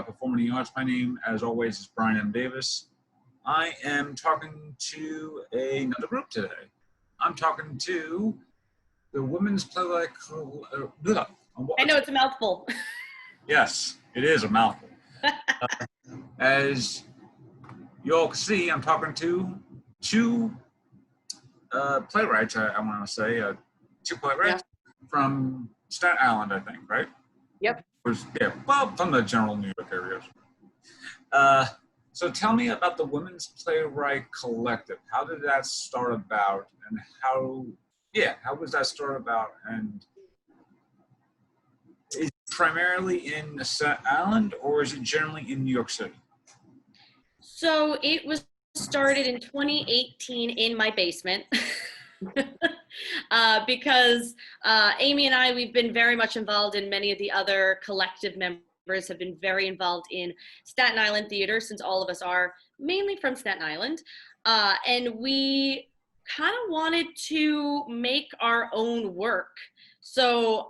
performing arts. My name, as always, is Bryan M. Davis. I am talking to another group today. I'm talking to the Women's Playwright Collective. I know, it's a mouthful. Yes, it is a mouthful. As you all can see, I'm talking to two playwrights, I want to say, two playwrights from Staten Island, I think, right? Yep. Well, from the general New York areas. So tell me about the Women's Playwright Collective. How did that start about, and how was that start about, and is it primarily in Staten Island, or is it generally in New York City? So it was started in 2018 in my basement. Because Amy and I, we've been very much involved in many of the other collective members have been very involved in Staten Island theater, since all of us are mainly from Staten Island. And we kind of wanted to make our own work. So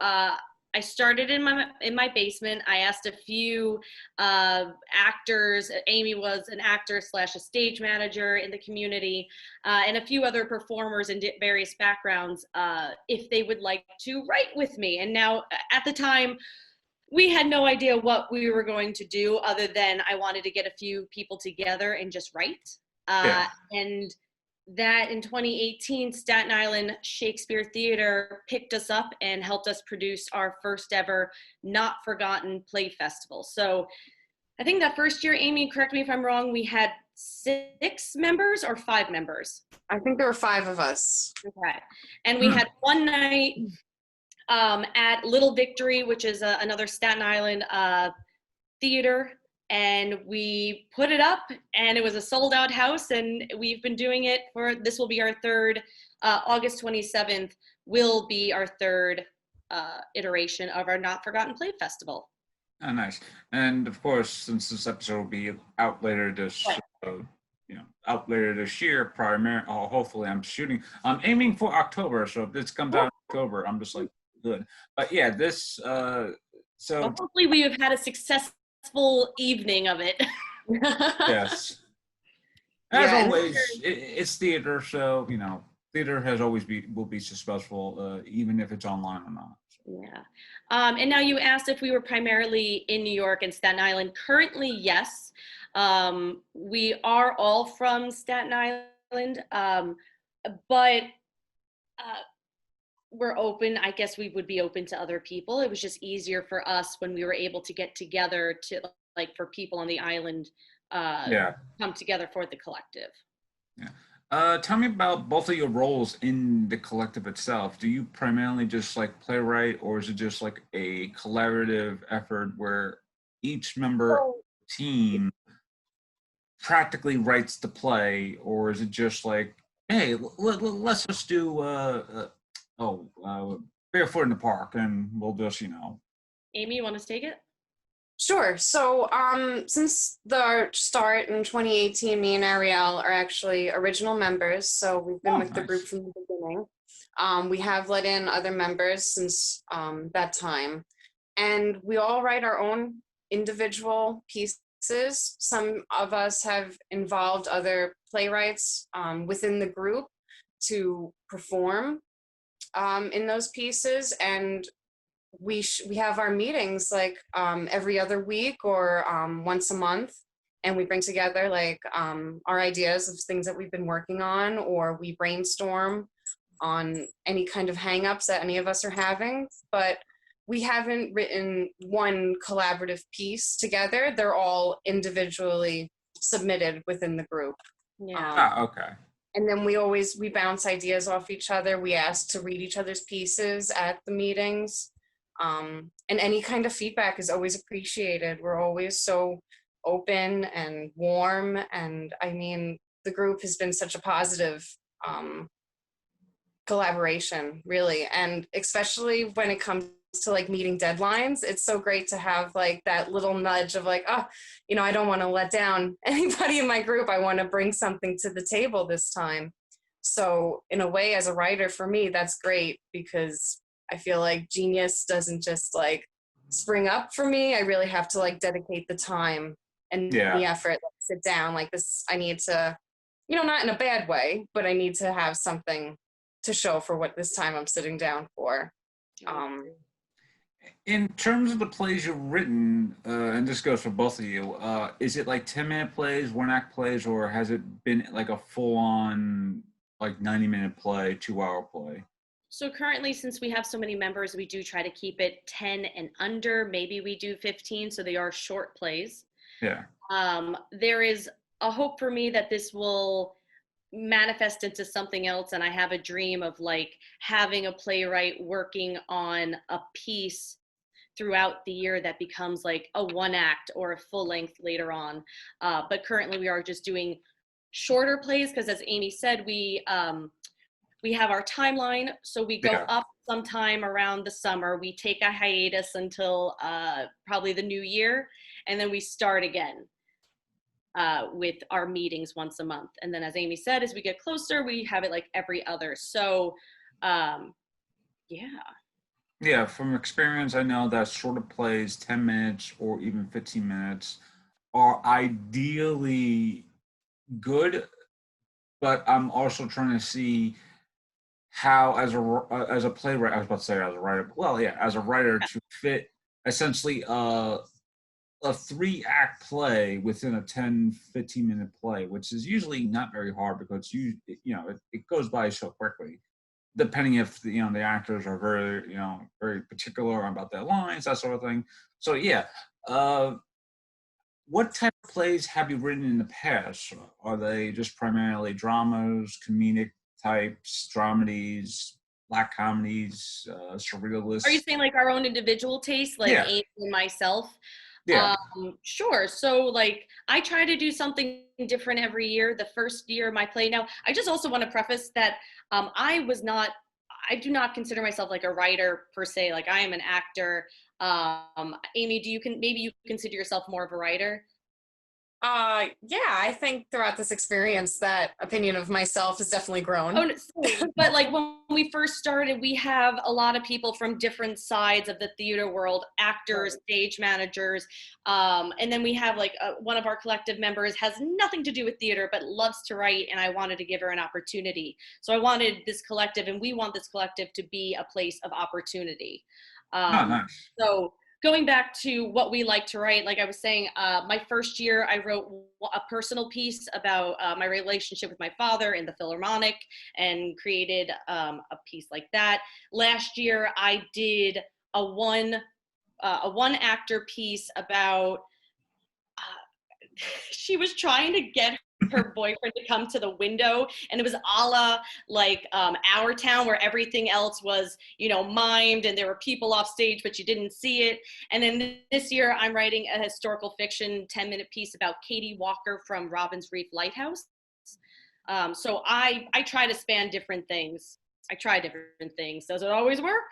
I started in my basement. I asked a few actors. Amy was an actor / a stage manager in the community, and a few other performers in various backgrounds if they would like to write with me. And now, at the time, we had no idea what we were going to do other than I wanted to get a few people together and just write. And that in 2018, Staten Island Shakespeare Theater picked us up and helped us produce our first ever Not Forgotten Play Festival. So I think that first year, Amy, correct me if I'm wrong, we had 6 members or 5 members? I think there were 5 of us. Okay. And we had one night at Little Victory, which is another Staten Island theater. And we put it up, and it was a sold out house, and we've been doing it this will be our third, August 27th will be our third iteration of our Not Forgotten Play Festival. Oh, nice. And of course, since this episode will be out later this, out later this year, hopefully I'm aiming for October. So if this comes out in October, I'm just like, good. But yeah, this, so. Well, hopefully we have had a successful evening of it. Yes. As always, it's theater, so theater will be successful, even if it's online or not. Yeah. And now you asked if we were primarily in New York and Staten Island. Currently, yes. We are all from Staten Island, but we're open. I guess we would be open to other people. It was just easier for us when we were able to get together to, like, for people on the island come together for the collective. Yeah. Tell me about both of your roles in the collective itself. Do you primarily just like playwright, or is it just like a collaborative effort where each member of the team practically writes the play, or is it just like, hey, let's just do Barefoot in the Park, and we'll just, Amy, you want to take it? Sure. So since the start in 2018, me and Ariel are actually original members. So we've been with the group from the beginning. We have let in other members since that time. And we all write our own individual pieces. Some of us have involved other playwrights within the group to perform in those pieces, and we have our meetings like every other week or once a month, and we bring together like our ideas of things that we've been working on, or we brainstorm on any kind of hang-ups that any of us are having. But we haven't written one collaborative piece together. They're all individually submitted within the group. Okay. And then we bounce ideas off each other. We ask to read each other's pieces at the meetings. And any kind of feedback is always appreciated. We're always so open and warm. And I mean, the group has been such a positive collaboration, really. And especially when it comes to like meeting deadlines, it's so great to have like that little nudge of like, I don't want to let down anybody in my group. I want to bring something to the table this time. So in a way, as a writer, for me, that's great, because I feel like genius doesn't just like spring up for me. I really have to like dedicate the time and the effort, like, sit down like this. I need to, not in a bad way, but I need to have something to show for what this time I'm sitting down for. In terms of the plays you've written, and this goes for both of you, is it like 10-minute plays, one-act plays, or has it been like a full-on, like 90-minute play, 2-hour play? So currently, since we have so many members, we do try to keep it 10 and under. Maybe we do 15, so they are short plays. Yeah. There is a hope for me that this will manifest into something else, and I have a dream of like having a playwright working on a piece throughout the year that becomes like a one act or a full length later on. But currently we are just doing shorter plays because, as Amy said, we have our timeline. So we go up sometime around the summer. We take a hiatus until probably the new year, and then we start again with our meetings once a month. And then, as Amy said, as we get closer, we have it like every other. So Yeah, from experience, I know that shorter plays, 10 minutes or even 15 minutes, are ideally good, but I'm also trying to see how, as a playwright, I was about to say as a writer, well, yeah, as a writer, to fit essentially a 3-act play within a 10-15 minute play, which is usually not very hard because it goes by so quickly, depending if the actors are very very particular about their lines, that sort of thing. So yeah, what type of plays have you written in the past? Are they just primarily dramas, comedic types, dramedies, black comedies, surrealists? Are you saying like our own individual taste, like Amy and myself? Yeah. Sure. So like I try to do something different every year. The first year of my play. Now, I just also want to preface that I do not consider myself like a writer per se. Like I am an actor. Amy, maybe you consider yourself more of a writer? Yeah, I think throughout this experience, that opinion of myself has definitely grown. Oh, but like when we first started, we have a lot of people from different sides of the theater world, actors, stage managers. And then we have like one of our collective members has nothing to do with theater, but loves to write. And I wanted to give her an opportunity. So I wanted this collective, and we want this collective to be a place of opportunity. Nice. So going back to what we like to write, like I was saying, my first year I wrote a personal piece about my relationship with my father in the Philharmonic and created a piece like that. Last year I did a one actor piece about she was trying to get her boyfriend to come to the window, and it was a la like Our Town, where everything else was mimed and there were people off stage but you didn't see it. And then this year I'm writing a historical fiction 10-minute piece about Katie Walker from Robbins Reef Lighthouse. So I try to span different things. I try different things. Does it always work?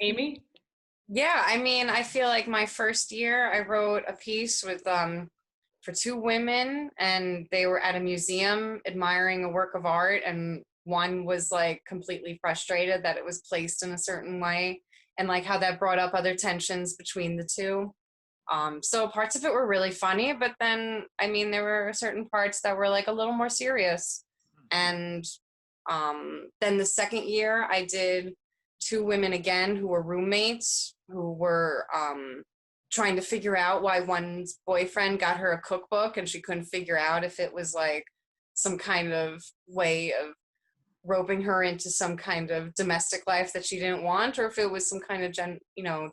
Amy? Yeah, I mean, I feel like my first year I wrote a piece with for 2 women, and they were at a museum admiring a work of art, and one was like completely frustrated that it was placed in a certain way, and like how that brought up other tensions between the two. So parts of it were really funny, but then I mean there were certain parts that were like a little more serious. And then the second year I did 2 women again who were roommates, who were trying to figure out why one's boyfriend got her a cookbook, and she couldn't figure out if it was like some kind of way of roping her into some kind of domestic life that she didn't want, or if it was some kind of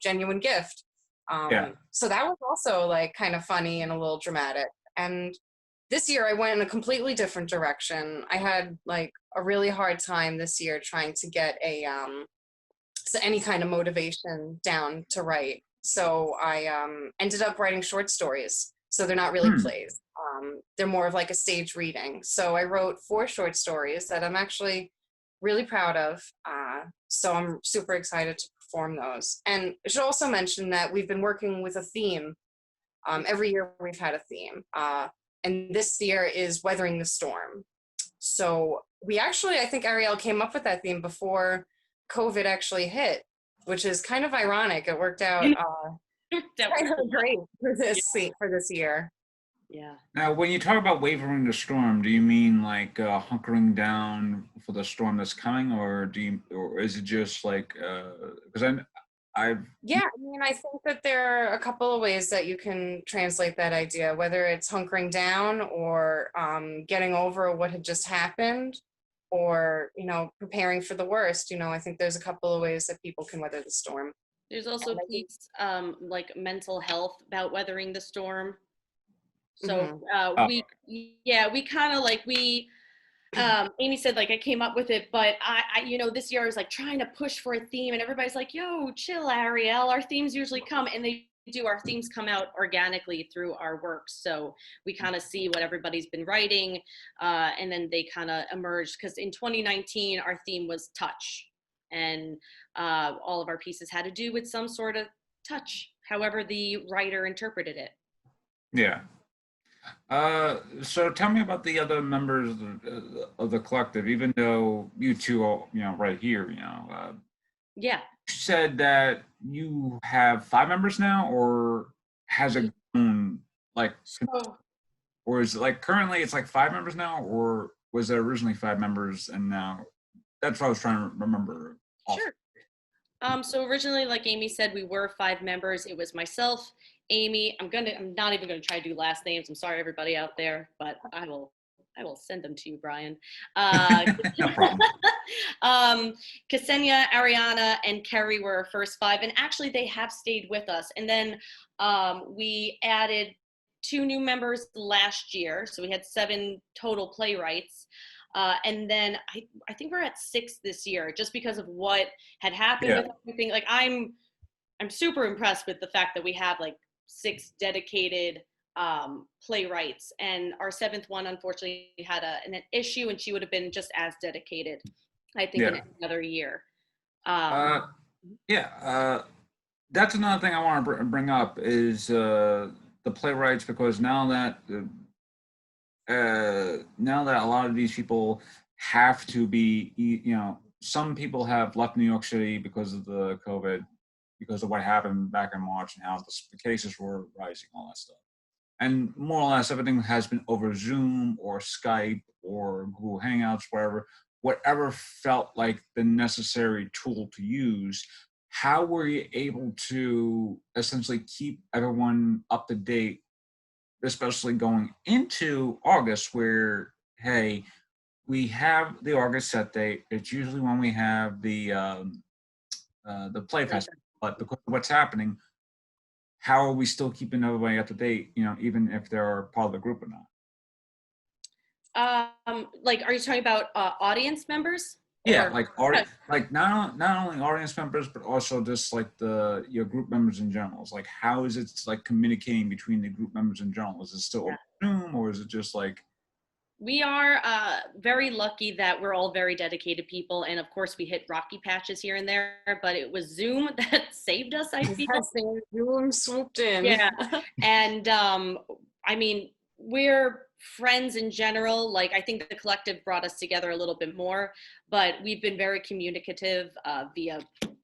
genuine gift. So that was also like kind of funny and a little dramatic. And this year I went in a completely different direction. I had like a really hard time this year trying to get any kind of motivation down to write. So I ended up writing short stories. So they're not really plays. They're more of like a stage reading. So I wrote 4 short stories that I'm actually really proud of. So I'm super excited to perform those. And I should also mention that we've been working with a theme. Every year we've had a theme. And this year is Weathering the Storm. So I think Ariel came up with that theme before COVID actually hit. which is kind of ironic. It worked out kind of great for this year. Yeah. Now, when you talk about wavering the storm, do you mean like hunkering down for the storm that's coming, or or is it just like because I've Yeah, I mean, I think that there are a couple of ways that you can translate that idea, whether it's hunkering down or getting over what had just happened, or preparing for the worst. I think there's a couple of ways that people can weather the storm. There's also And I think- piece like mental health about weathering the storm. So Oh. we kind of like Amy said, like, I came up with it, but I this year I was like trying to push for a theme, and everybody's like, yo, chill, Ariel, our themes usually come, and they do. Our themes come out organically through our works, so we kind of see what everybody's been writing, and then they kind of emerge, because in 2019 our theme was touch, and all of our pieces had to do with some sort of touch, however the writer interpreted it. Yeah. So tell me about the other members of the collective, even though you two are, right here, Yeah. you said that you have 5 members now, or has it grown, like, So or is it like currently it's like 5 members now, or was there originally 5 members and now? That's what I was trying to remember. sure. So originally, like Amy said, we were 5 members. It was myself, Amy. I'm not even gonna try to do last names. I'm sorry, everybody out there, but I will send them to you, Bryan. No problem. Ksenia, Ariana, and Kerry were our first 5, and actually they have stayed with us. And then we added 2 new members last year, so we had 7 total playwrights. And then I think we're at 6 this year, just because of what had happened with everything. Like I'm super impressed with the fact that we have like 6 dedicated playwrights, and our 7th one unfortunately had an issue, and she would have been just as dedicated, I think, in another year. That's another thing I want to bring up is the playwrights, because now that a lot of these people have to be, some people have left New York City because of the COVID, because of what happened back in March and how the cases were rising, all that stuff. And more or less everything has been over Zoom or Skype or Google Hangouts, whatever felt like the necessary tool to use. How were you able to essentially keep everyone up to date, especially going into August, where, hey, we have the August set date. It's usually when we have the play festival, but because of what's happening, how are we still keeping everybody up to date, even if they're part of the group or not? Like, are you talking about audience members? Yeah, like not only audience members, but also just like your group members in general. It's like, how is it like communicating between the group members in general? Is it still over Zoom, or is it just like? We are very lucky that we're all very dedicated people, and of course we hit rocky patches here and there, but it was Zoom that saved us, I feel. Yes, Zoom swooped in. Yeah, and I mean, we're friends in general. Like, I think the collective brought us together a little bit more, but we've been very communicative via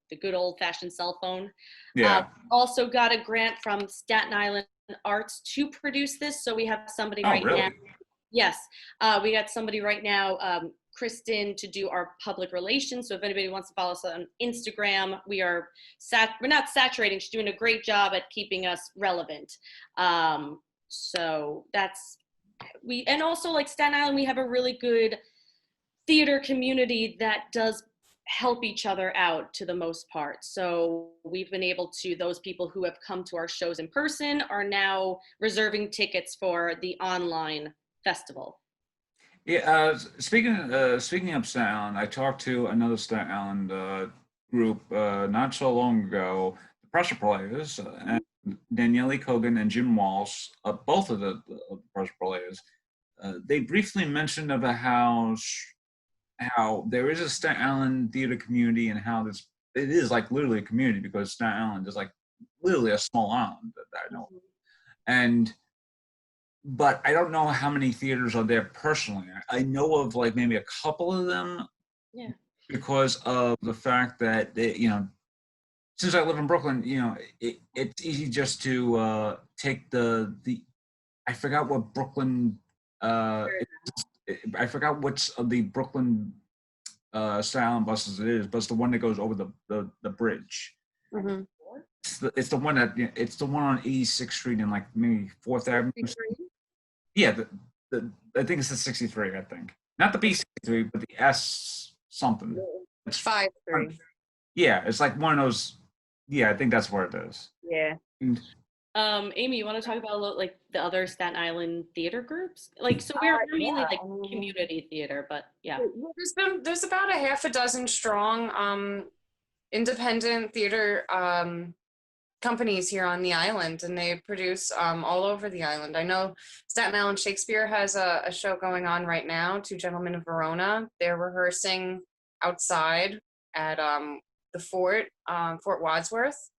the good old-fashioned cell phone. Yeah. Also got a grant from Staten Island Arts to produce this, so we have somebody really? now. Yes, we got somebody right now, Kristen, to do our public relations. So if anybody wants to follow us on Instagram, we're not saturating. She's doing a great job at keeping us relevant. So and also, like, Staten Island, we have a really good theater community that does help each other out to the most part. So we've been able to, those people who have come to our shows in person are now reserving tickets for the online festival. Yeah, speaking of Staten Island, I talked to another Staten Island group not so long ago, the Pressure Players, and Daniele Kogan and Jim Walsh, both of the Pressure Players. They briefly mentioned about how there is a Staten Island theater community, and how it is like literally a community, because Staten Island is like literally a small island that I know of. But I don't know how many theaters are there personally. I know of like maybe a couple of them, because of the fact that since I live in Brooklyn, it's easy just to take the I forgot what Brooklyn I forgot what's of the Brooklyn Staten Island buses it is, but it's the one that goes over the bridge. Mm-hmm. It's the one that it's the one on 86th Street and like maybe 4th Avenue. Yeah, I think it's the 63. I think not the B63, but the S something. It's 5-3. Yeah, it's like one of those. Yeah, I think that's where it is. Yeah. And, Amy, you want to talk about like the other Staten Island theater groups? Like, so we're mainly like community theater, but yeah. There's about a half a dozen strong independent theater companies here on the island, and they produce all over the island. I know Staten Island Shakespeare has a show going on right now, Two Gentlemen of Verona. They're rehearsing outside at the Fort Wadsworth,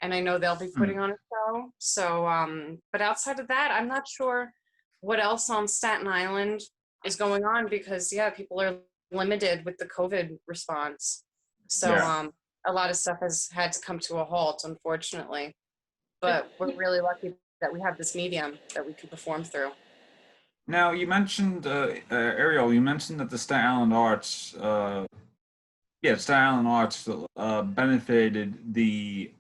and I know they'll be putting on a show. So, but outside of that, I'm not sure what else on Staten Island is going on because, yeah, people are limited with the COVID response. So, a lot of stuff has had to come to a halt, unfortunately. But we're really lucky that we have this medium that we can perform through. now you mentioned Ariel. You mentioned that the Staten Island Arts, Staten Island Arts benefited the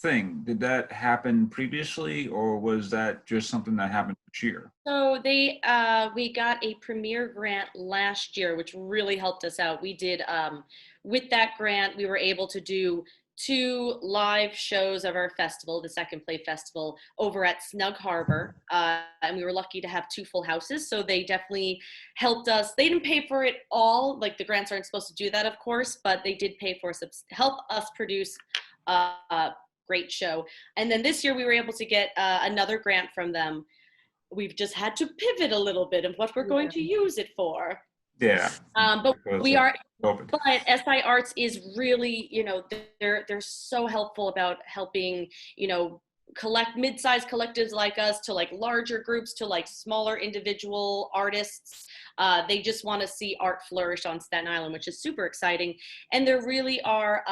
thing. Did that happen previously, or was that just something that happened this year? So we got a premier grant last year, which really helped us out. We did, with that grant, we were able to do 2 live shows of our festival, the Second Play Festival, over at Snug Harbor. And we were lucky to have 2 full houses. So they definitely helped us. They didn't pay for it all. Like the grants aren't supposed to do that, of course, but they did pay for help us produce a great show. And then this year we were able to get another grant from them. We've just had to pivot a little bit of what we're going to use it for. Yeah. But we are, COVID. but SI Arts is really, they're so helpful about helping, collect mid-sized collectives like us to like larger groups to like smaller individual artists. They just want to see art flourish on Staten Island, which is super exciting. And there really are,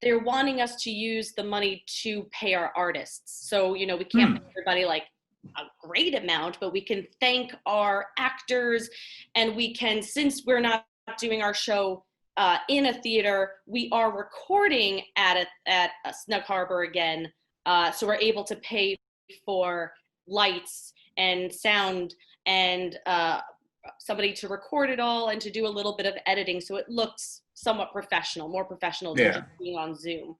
they're wanting us to use the money to pay our artists. So, we can't pay everybody like a great amount, but we can thank our actors, and we can, since we're not doing our show in a theater, we are recording at a Snug Harbor again. So we're able to pay for lights and sound and somebody to record it all and to do a little bit of editing so it looks somewhat professional, more professional than just being on Zoom.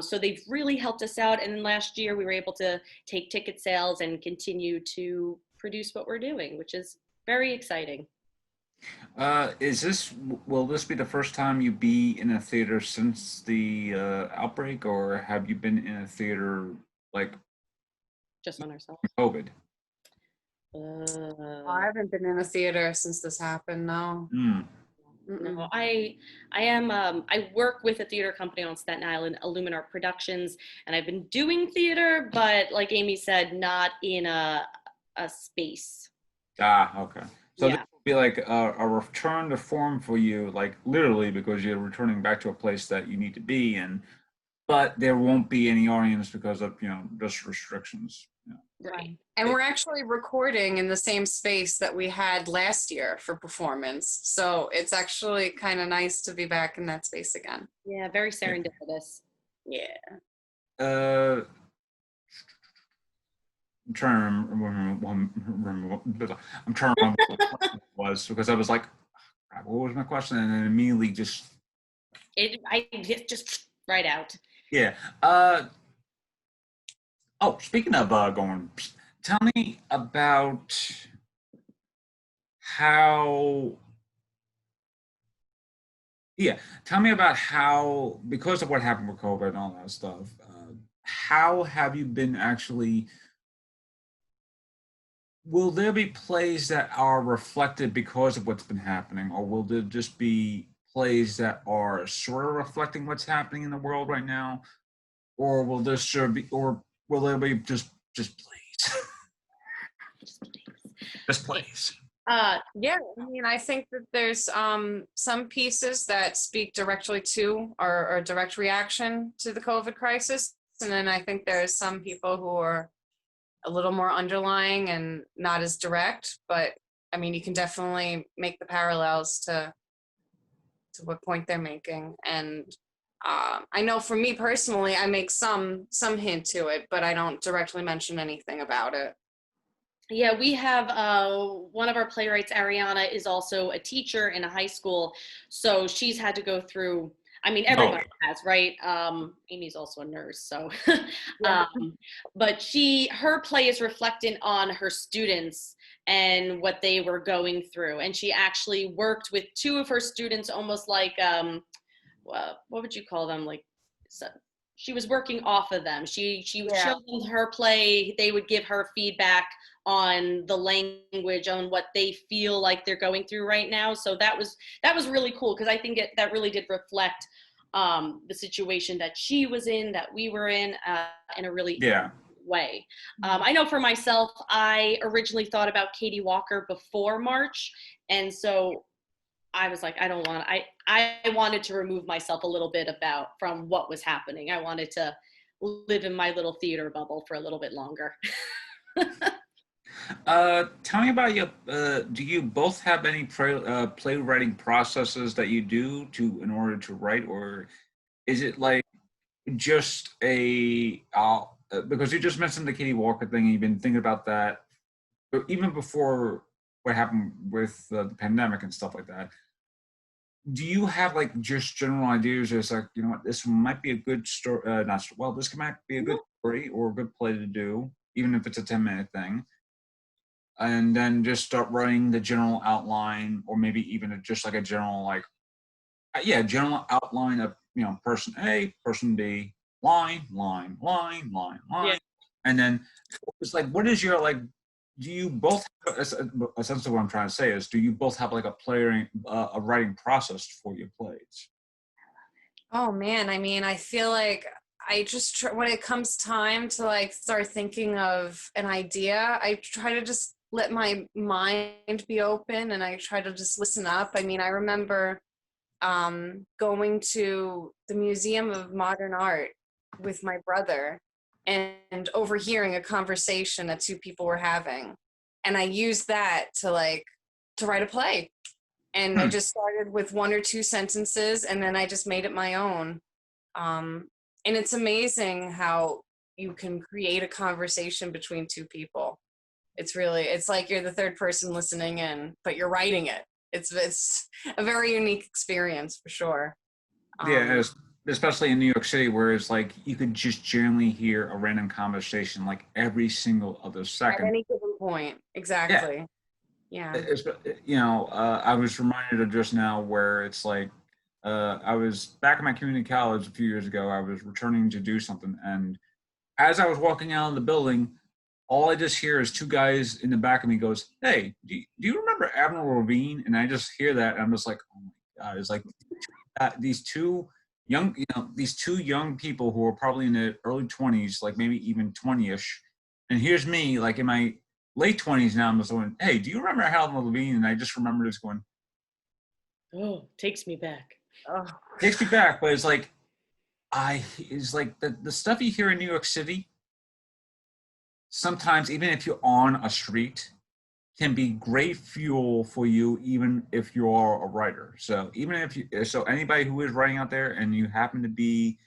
So they've really helped us out. And last year we were able to take ticket sales and continue to produce what we're doing, which is very exciting. Will this be the first time you be in a theater since the outbreak, or have you been in a theater like just on ourselves? COVID? I haven't been in a theater since this happened. No. No, I work with a theater company on Staten Island, Illuminar Productions, and I've been doing theater, but like Amy said, not in a space. Okay. So this will be like a return to form for you, like literally, because you're returning back to a place that you need to be in, but there won't be any audience because of, just restrictions. Right. And we're actually recording in the same space that we had last year for performance. So it's actually kind of nice to be back in that space again. Yeah, very serendipitous. Yeah. I'm trying to remember what the question was, because I was like, what was my question? And then immediately just right out. Yeah. Speaking of going, tell me about how. Yeah, tell me about how, because of what happened with COVID and all that stuff. How have you been actually? Will there be plays that are reflected because of what's been happening, or will there just be plays that are sort of reflecting what's happening in the world right now, or will there be, or will there be just plays? Just plays. Yeah, I mean, I think that there's some pieces that speak directly to or direct reaction to the COVID crisis. And then I think there's some people who are a little more underlying and not as direct. But I mean, you can definitely make the parallels to what point they're making. And I know for me personally, I make some hint to it, but I don't directly mention anything about it. Yeah, we have one of our playwrights, Ariana, is also a teacher in a high school. So she's had to go through, I mean, Oh, everybody has, right? Amy's also a nurse, so. Yeah. But her play is reflecting on her students and what they were going through. And she actually worked with two of her students, almost like, what would you call them? Like, so, she was working off of them. She would Yeah. show them her play. They would give her feedback on the language, on what they feel like they're going through right now. So that was really cool, because I think that really did reflect the situation that she was in, that we were in a really yeah. way. I know for myself, I originally thought about Katie Walker before March, and so I was like, I wanted to remove myself a little bit from what was happening. I wanted to live in my little theater bubble for a little bit longer. Tell me about your, do you both have any playwriting processes that you do in order to write, or is it like just because you just mentioned the Katie Walker thing and you've been thinking about that even before what happened with the pandemic and stuff like that. Do you have like just general ideas as like, you know what, this might be a good story, this might be a good story or a good play to do, even if it's a 10-minute thing, and then just start writing the general outline, or maybe even just like a general general outline of, you know, person A, person B, line, Yeah. and then it's like, what is your like? Do you both? Essentially, what I'm trying to say is, do you both have like a writing process for your plays? Oh man, I mean, I feel like I just when it comes time to like start thinking of an idea, I try to just let my mind be open and I try to just listen up. I mean, I remember going to the Museum of Modern Art with my brother and overhearing a conversation that two people were having. And I used that to write a play. And I just started with one or two sentences and then I just made it my own. And it's amazing how you can create a conversation between two people. It's like you're the third person listening in, but you're writing it. It's a very unique experience for sure. Yeah, especially in New York City, where it's like you could just generally hear a random conversation like every single other At second. any given point, exactly. Yeah. You know, I was reminded of just now where it's like, I was back in my community college a few years ago. I was returning to do something, and as I was walking out of the building, all I just hear is two guys in the back of me goes, "Hey, do you remember Admiral Levine?" And I just hear that, and I'm just like, "Oh my god!" It's like these two young people who are probably in their early 20s, like maybe even 20ish, and here's me like in my late 20s now. I'm just going, "Hey, do you remember Admiral Levine?" And I just remember just going, Oh, takes me back. Oh, takes me back, but it's like it's like the stuff you hear in New York City. Sometimes, even if you're on a street, can be great fuel for you, even if you are a writer. So so anybody who is writing out there, and you happen to be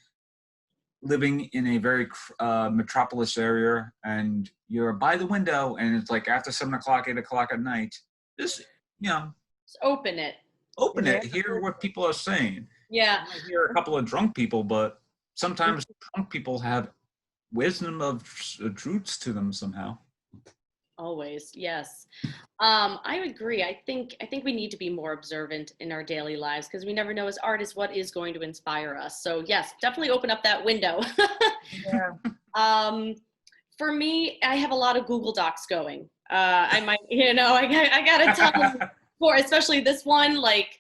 living in a very metropolis area, and you're by the window, and it's like after 7 o'clock, 8 o'clock at night, just, you know, Just open it. open yeah. it, hear what people are saying. Yeah. You might hear a couple of drunk people, but sometimes drunk people have wisdom of truths to them somehow. Always, yes. I agree. I think we need to be more observant in our daily lives, because we never know as artists what is going to inspire us. So yes, definitely open up that window. Yeah. For me, I have a lot of Google Docs going. I might, I got a ton for, especially this one. Like,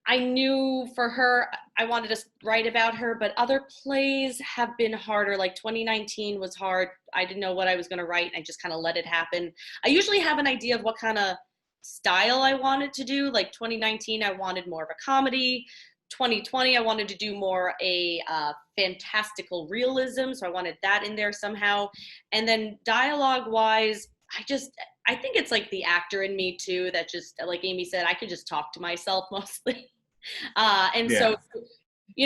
I knew for her, I wanted to write about her, but other plays have been harder. Like 2019 was hard. I didn't know what I was going to write. I just kind of let it happen. I usually have an idea of what kind of style I wanted to do. Like 2019, I wanted more of a comedy. 2020, I wanted to do more a fantastical realism. So I wanted that in there somehow. And then dialogue wise, I think it's like the actor in me too, that just, like Amy said, I could just talk to myself mostly. And Yeah. so,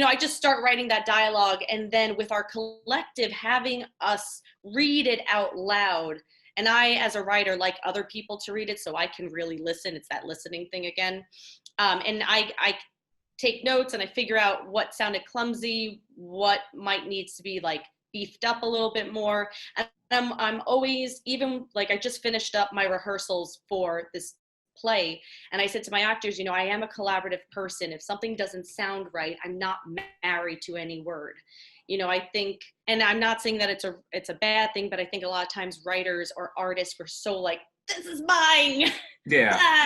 I just start writing that dialogue. And then with our collective, having us read it out loud. And I, as a writer, like other people to read it so I can really listen. It's that listening thing again. And I take notes and I figure out what sounded clumsy, what might needs to be like beefed up a little bit more. And I'm always, even like I just finished up my rehearsals for this play, and I said to my actors, I am a collaborative person. If something doesn't sound right, I'm not married to any word. I think, and I'm not saying that it's a bad thing, but I think a lot of times writers or artists were so like, this is mine. Yeah.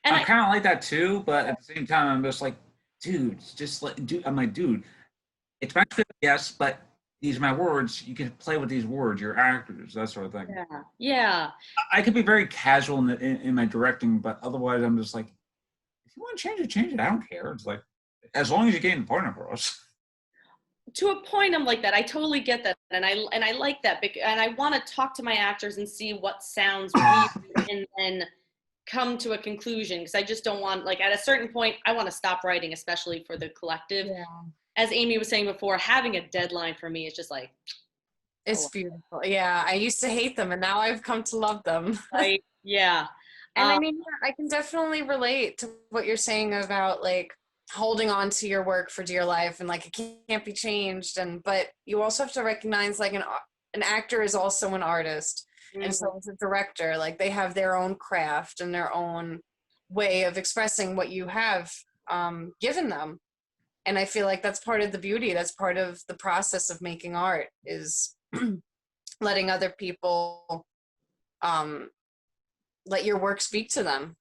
And I'm kind of like that too, but at the same time, I'm just like, dude, just like, dude, I'm like, dude, it's my script, yes, but these are my words. You can play with these words. You're actors, that sort of thing. Yeah. I could be very casual in my directing, but otherwise, I'm just like, if you want to change it, change it. I don't care. It's like, as long as you're getting the point across. To a point, I'm like that. I totally get that, and I like that, and I want to talk to my actors and see what sounds weird, and then come to a conclusion, because I just don't want, like, at a certain point, I want to stop writing, especially for the collective. Yeah. As Amy was saying before, having a deadline for me is just like, It's beautiful. Yeah, I used to hate them, and now I've come to love them. yeah. And I mean, I can definitely relate to what you're saying about like holding on to your work for dear life, and like it can't be changed. But you also have to recognize like an actor is also an artist, and so as a director, like they have their own craft and their own way of expressing what you have given them. And I feel like that's part of the beauty. That's part of the process of making art, is letting other people let your work speak to them.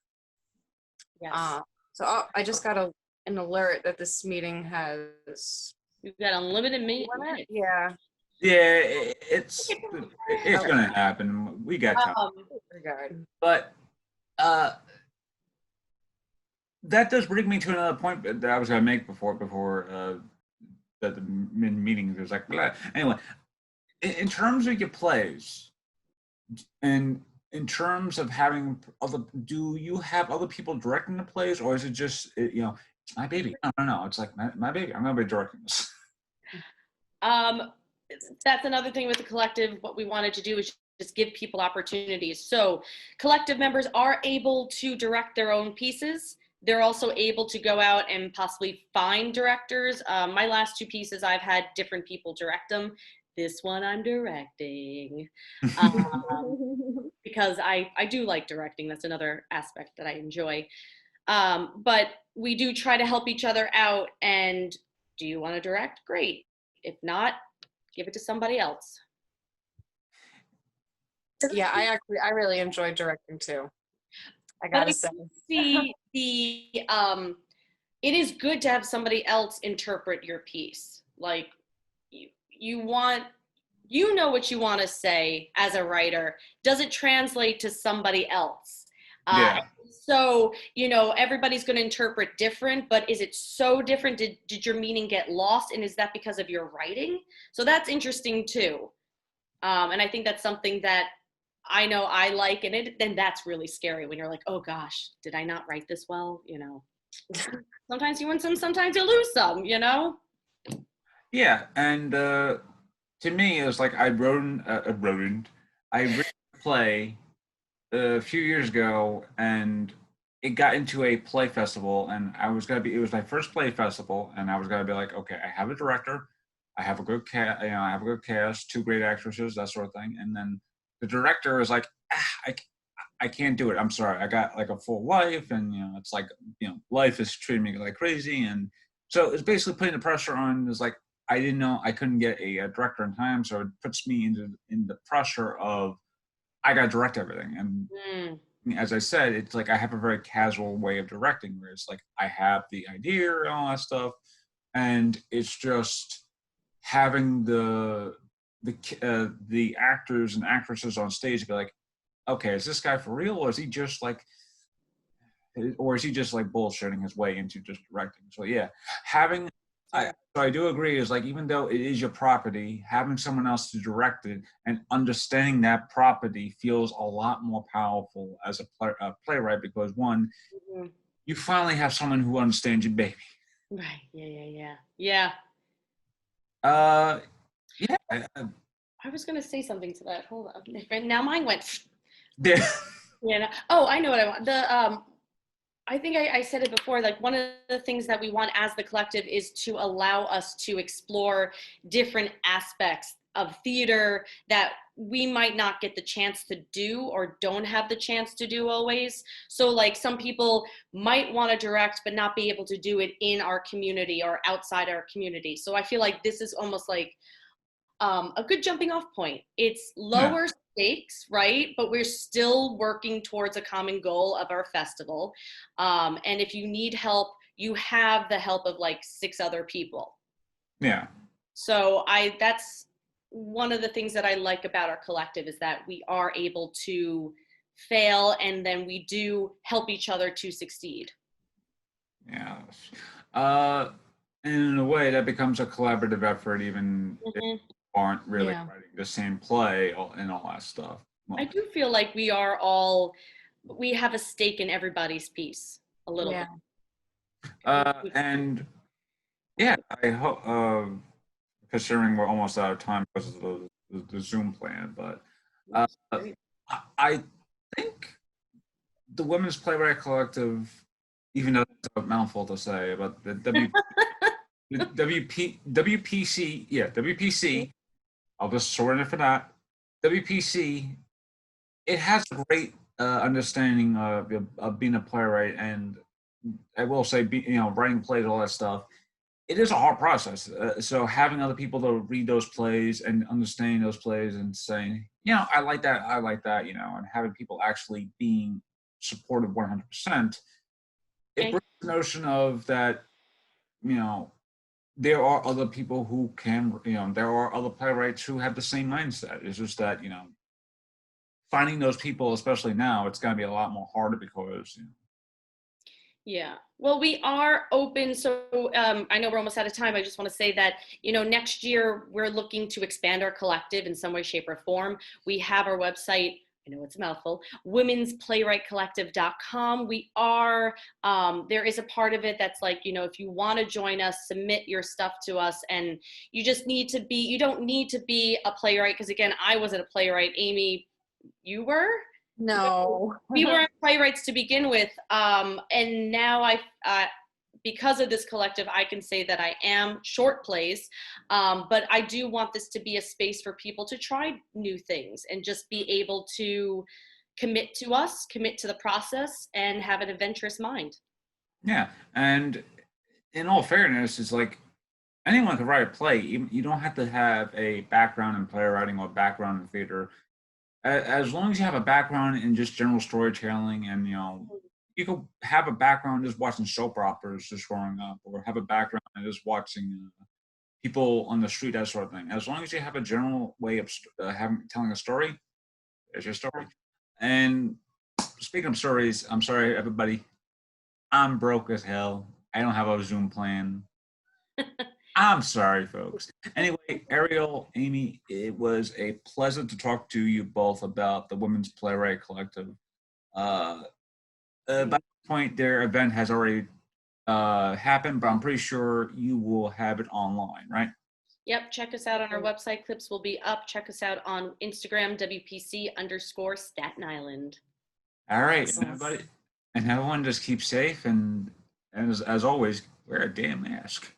Yes. So I just got an alert that this meeting has. You've got unlimited minutes. Yeah. Yeah, it's gonna happen. We got time. But that does bring me to another point that I was gonna make before that the meeting was like blah. Anyway. In terms of your plays, and in terms of having do you have other people directing the plays, or is it just it's my baby? No, it's like my baby. I'm gonna be directing this. That's another thing with the collective. What we wanted to do is just give people opportunities. So collective members are able to direct their own pieces. They're also able to go out and possibly find directors. My last two pieces, I've had different people direct them. This one I'm directing because I do like directing. That's another aspect that I enjoy. But we do try to help each other out. And do you want to direct? Great. If not, give it to somebody else. Yeah, I really enjoy directing too. I gotta say. It is good to have somebody else interpret your piece. Like you know what you want to say as a writer. Does it translate to somebody else? Yeah. So, everybody's going to interpret different, but is it so different? Did your meaning get lost? And is that because of your writing? So that's interesting too. And I think that's something that I know I like, and then that's really scary when you're like, oh gosh, did I not write this well? Sometimes you win some, sometimes you lose some, Yeah, and to me, it was like I wrote a play a few years ago, and it got into a play festival, and it was my first play festival, and I was gonna be like, okay, I have a director, I have a good cast, two great actresses, that sort of thing, and then the director is like, I can't do it. I'm sorry. I got like a full life, and it's like life is treating me like crazy, and so it's basically putting the pressure on. It's like I didn't know I couldn't get a director in time, so it puts me in the pressure of I got to direct everything, and as I said, it's like I have a very casual way of directing, where it's like I have the idea and all that stuff, and it's just having the actors and actresses on stage be like, okay, is this guy for real, or is he just like, bullshitting his way into just directing? So yeah, having so I do agree, is like, even though it is your property, having someone else to direct it and understanding that property feels a lot more powerful as a playwright, because one, Mhm. you finally have someone who understands your baby. Right. Yeah. Uh, yeah. I was going to say something to that. Hold on. And now mine went. Yeah. Yeah. Oh, I know what I want. I think I said it before, like one of the things that we want as the collective is to allow us to explore different aspects of theater that we might not get the chance to do or don't have the chance to do always. So like some people might want to direct but not be able to do it in our community or outside our community. So I feel like this is almost like a good jumping off point. It's lower stakes, right? But we're still working towards a common goal of our festival. And if you need help, you have the help of like 6 other people. Yeah. So that's one of the things that I like about our collective, is that we are able to fail and then we do help each other to succeed. Yeah. And in a way, that becomes a collaborative effort, even if Mhm. you aren't really Yeah. writing the same play and all that stuff. I Well, do feel like we have a stake in everybody's piece a little Yeah. bit. and yeah, I hope, considering we're almost out of time because of the Zoom plan, but uh, I think the Women's Playwright Collective, even though it's a mouthful to say, but the WPC, yeah, WPC, I'll just shorten it for that. WPC, it has a great understanding of being a playwright, and I will say, writing plays, all that stuff. It is a hard process. So having other people to read those plays and understanding those plays and saying, I like that, and having people actually being supportive 100%, it brings the notion of that, you know, there are other people who can, there are other playwrights who have the same mindset. It's just that, finding those people, especially now, it's going to be a lot more harder because, Yeah. Well, we are open. So I know we're almost out of time. I just want to say that, next year we're looking to expand our collective in some way, shape, or form. We have our website. I know it's a mouthful, womensplaywrightcollective.com. We are, there is a part of it that's like, if you want to join us, submit your stuff to us. And you just need to be, you don't need to be a playwright. Because again, I wasn't a playwright. Amy, you were? No. We were playwrights to begin with, and now because of this collective, I can say that I am short plays, but I do want this to be a space for people to try new things and just be able to commit to us, commit to the process, and have an adventurous mind. yeah. And in all fairness, it's like anyone can write a play. You don't have to have a background in playwriting or background in theater. As long as you have a background in just general storytelling, and you could have a background just watching soap operas just growing up, or have a background in just watching people on the street, that sort of thing. As long as you have a general way of telling a story, there's your story. And speaking of stories, I'm sorry, everybody, I'm broke as hell. I don't have a Zoom plan. I'm sorry, folks. Anyway, Ariel, Amy, it was a pleasure to talk to you both about the Women's Playwright Collective. By this point, their event has already happened, but I'm pretty sure you will have it online, right? Yep, check us out on our website. Clips will be up. Check us out on Instagram, WPC_Staten Island. All right, and everyone just keep safe, and as always, wear a damn mask.